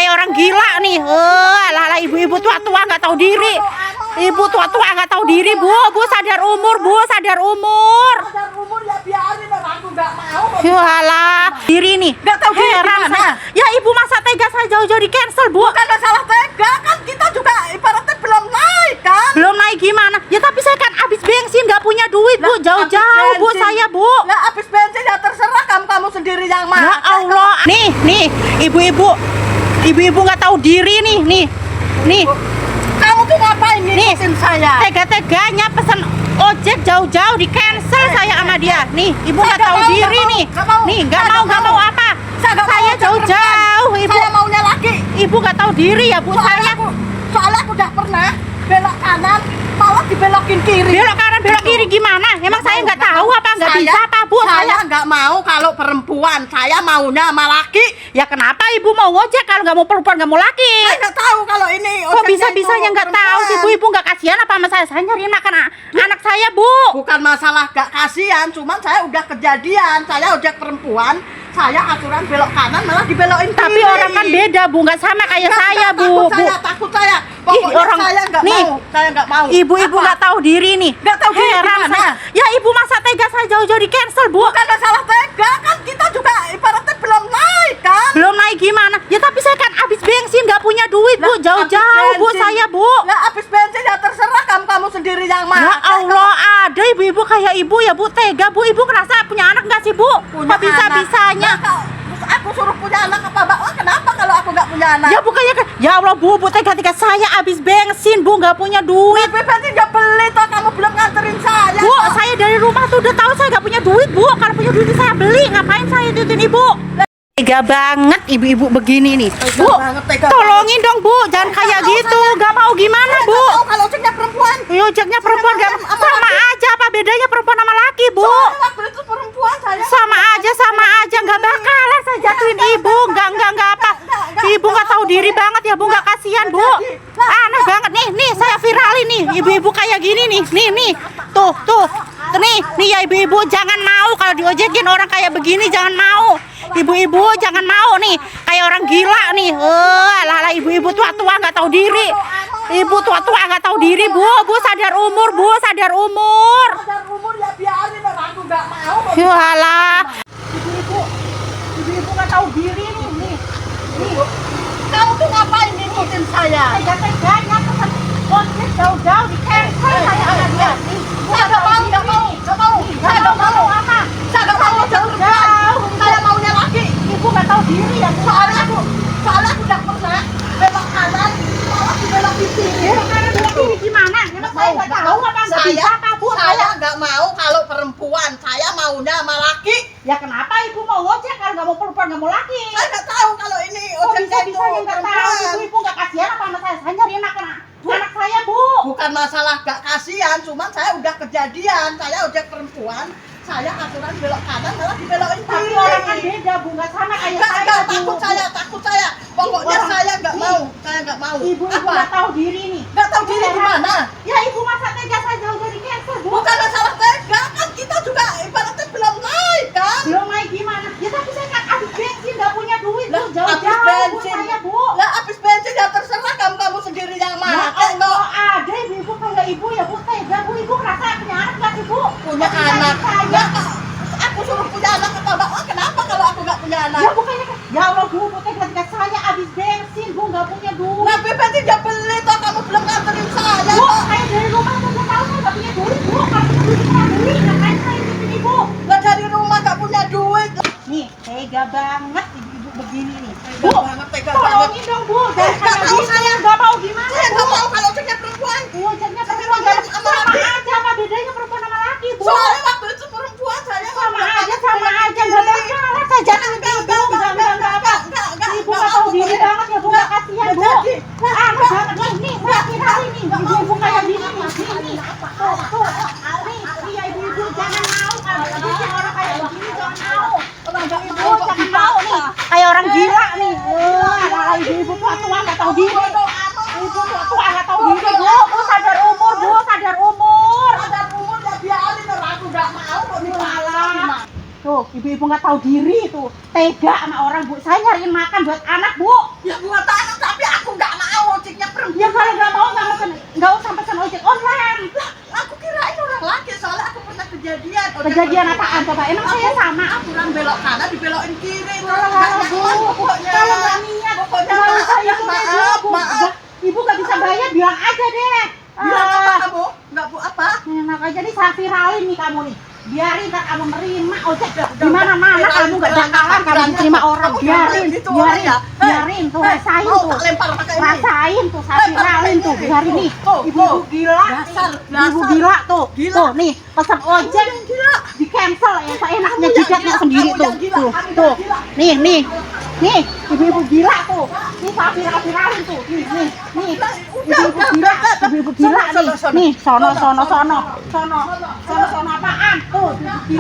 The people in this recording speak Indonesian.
kayak orang gila nih. Alah ibu-ibu tua-tua nggak tahu diri. Ibu tua-tua nggak tahu diri, Bu. Bu sadar umur, Bu, sadar umur. Sadar umur ya biarin, aku nggak mau. Alah, diri nih. Nggak tahu diri gimana? Ya ibu masa tega saya jauh-jauh di cancel, Bu. Bukan masalah tega, kan kita juga ibaratnya belum naik kan? Belum naik gimana? Ya tapi saya kan habis bensin, nggak punya duit, Bu. Jauh-jauh, Bu, saya, Bu. Lah habis bensin ya terserah kamu sendiri yang Ya mana. Allah. Nih, ibu-ibu nggak tahu diri nih. Kamu tuh ngapain ngikutin saya? Tega-teganya pesan ojek jauh-jauh di cancel saya sama dia. Nih, ibu Saya nggak tahu nggak mau, diri nggak nih. mau. Nih, Saya nggak mau apa? Saya nggak Saya mau jauh-jauh, ibu. Saya maunya laki. Ibu nggak tahu diri ya, Bu. Soalnya aku udah pernah belok kanan malah dibelokin kiri. Belok kanan, belok kiri gimana? Emang saya nggak tahu apa nggak bisa apa, Bu? Saya nggak mau kalau perempuan, saya maunya sama laki. Ya kenapa ibu mau ngojek kalau nggak mau perempuan, nggak mau laki? Saya nggak tahu kalau ini. Kok bisa-bisanya nggak tahu sih, Bu? Ibu nggak kasihan apa sama saya? Saya nyariin makan anak saya, Bu. Bukan masalah gak kasihan, cuman saya udah kejadian. Saya ojek perempuan, saya aturan belok kanan malah dibelokin kiri. Tapi orang kan beda, Bu, nggak sama kayak saya, Bu. Takut saya. Pokoknya orang saya nggak nih, mau. Saya nggak mau. Ibu-ibu Apa? nggak tahu diri nih. Nggak tahu diri gimana? Ya ibu masa tega saya jauh-jauh di cancel, Bu. Bukan masalah tega, kan kita juga ibaratnya belum naik kan? Belum naik gimana? Ya tapi saya kan habis bensin, nggak punya duit, Bu. Jauh-jauh, Bu, saya, Bu. Lah habis bensin ya terserah kamu sendiri yang mana. Ya Allah, ada ibu-ibu kayak ibu ya, Bu. Tega, Bu. Ibu ngerasa punya anak nggak sih, Bu? Kok bisa-bisanya? Aku suruh punya anak apa, Mbak? Kenapa kalau aku nggak punya anak? Ya bukannya kan, ya Allah, Bu tega-tega saya habis bensin, Bu, nggak punya duit. Tapi bensin nggak beli toh, kamu belum nganterin saya. Bu, saya dari rumah tuh udah tahu saya nggak punya duit, Bu. Kalau punya duit saya beli, ngapain saya ituin ibu? Tega banget ibu-ibu begini nih, Bu. Tolongin dong, Bu, jangan kayak gitu. Nggak mau gimana, Bu? Kalau ojeknya perempuan. Ya, ojeknya perempuan sama aja, apa bedanya perempuan sama laki, Bu? Soalnya waktu itu perempuan saya. Sama aja, nggak bakalan saya jatuhin ibu, nggak apa. Ibu nggak tahu diri banget ya, Bu, nggak kasihan, Bu. Aneh banget nih, saya viralin nih, ibu-ibu kayak gini nih, tuh, nih ya ibu-ibu jangan mau kalau diojekin orang kayak begini, jangan mau. Ibu-ibu jangan mau nih, kayak orang gila nih. Alah ibu-ibu tua-tua nggak tahu diri. Ibu tua-tua nggak tahu diri, Bu. Bu sadar umur, Bu, sadar umur. Sadar umur ya biarin, aku nggak mau. Alah. Ibu nggak tahu diri nih. Kamu tuh ngapain ngikutin saya? Tega-teganya pesan ojek jauh-jauh di cancel saya sama dia. Saya nggak mau. Saya nggak mau apa? Saya nggak mau jauh-jauh. Saya maunya laki. Ibu nggak tahu diri ya, Bu. Soalnya aku udah pernah belok kanan malah dibelokin kiri. Belok kiri gimana? Emang saya nggak tahu apa nggak bisa apa, Bu? Saya nggak mau kalau perempuan. Saya maunya sama laki. Ya kenapa ibu mau ngojek kalau nggak mau perempuan, nggak mau laki? Saya nggak tahu kalau ini Kok ojeknya itu bisa-bisanya nggak tahu? perempuan. Ibu nggak kasihan apa sama saya? Saya nyariin anak saya, Bu. Bukan masalah gak kasihan, cuman saya udah kejadian. Saya ojek perempuan, saya aturan belok kanan malah dibelokin Tapi kiri. orang kan beda, Bu, nggak sama kayak Nggak, saya, Bu. takut saya. Pokoknya saya nggak mau. Saya nggak mau. Ibu Apa? nggak tahu diri nih. Nggak tahu diri gimana? Ya ibu masa tega saya jauh-jauh di cancel, Bu. Bukan masalah tega, kan kita juga ibaratnya belum naik kan? Belum naik gimana? Ya tapi saya kan habis bensin, nggak punya duit, Bu. Lah, habis Jauh-jauh, Bu, bensin. saya, Bu. Lah habis bensin ya terserah kamu sendiri yang Ya mana. Allah, ada ibu kayak ibu ya, Bu. Tega, Bu. Ibu ngerasa punya anak nggak sih, Bu? Punya Kok bisa anak. bisanya? Nggak, aku suruh punya anak apa Mbak? Kenapa kalau aku nggak punya anak? Ya bukannya kan, ya Allah, Bu, tega-tega saya habis bensin, Bu, nggak punya duit. Nah, bensin dia beli toh, kamu belum nganterin saya. Bu, Kok. saya dari rumah udah tahu saya nggak punya duit, Bu. Kalau punya duit saya beli, ngapain saya ikutin ibu? Lah dari rumah nggak punya duit. Nih, tega banget ibu begini nih. Tega banget, tega banget. Tolongin dong, Bu. Jangan Nggak kayak tahu gitu. saya. Nggak mau gimana, Saya Bu? nggak mau kalau ojeknya perempuan. Iya, jadinya perempuan nggak Sama sama laki. aja, apa bedanya perempuan sama laki, Bu? Soalnya waktu itu perempuan saya Sama aja, nggak bakalan saya jatuhin ibu. Enggak. Ibu nggak tahu diri banget ya, Bu. Nggak kasihan, Bu. Aneh banget nih, hari nih. Ibu kayak gini nih, nih. Tuh. Nih, iya ibu jangan mau kalau bikin orang kayak begini, jangan mau. Ibu jangan mau nih, kayak orang gila nih. Alah, ibu tua-tua nggak tahu diri. Ibu tua-tua nggak tahu diri, Bu. Bu sadar umur, Bu, sadar umur. Sadar umur ya biarin, aku nggak mau kok Alah. Tuh, ibu-ibu nggak tahu diri tuh. Tega sama orang, Bu. Saya nyariin makan buat anak, Bu. Ya buat kejadian apaan coba? Emang saya sama? Aturan belok kanan dibelokin kiri. Kalau Bu, kalau nggak niat, kalau saya itu maaf, Bu, maaf. Ibu nggak bisa bayar, bilang aja deh. Bilang apa kamu? Nggak Bu apa? Enak aja nih, saya viralin nih kamu nih. Biarin ntar kamu nerima ojek di mana-mana, kamu nggak bakalan kamu diterima orang. Biarin, biarin tuh, rasain tuh, rasain tuh, saya viralin tuh, biarin nih. Ibu gila, ibu gila tuh, tuh nih pesan ojek di cancel ya, seenaknya jidatnya sendiri tuh, nih, ibu gila tuh, nih saya viralin tuh, nih, ibu gila nih, sono apaan tuh, ibu gila.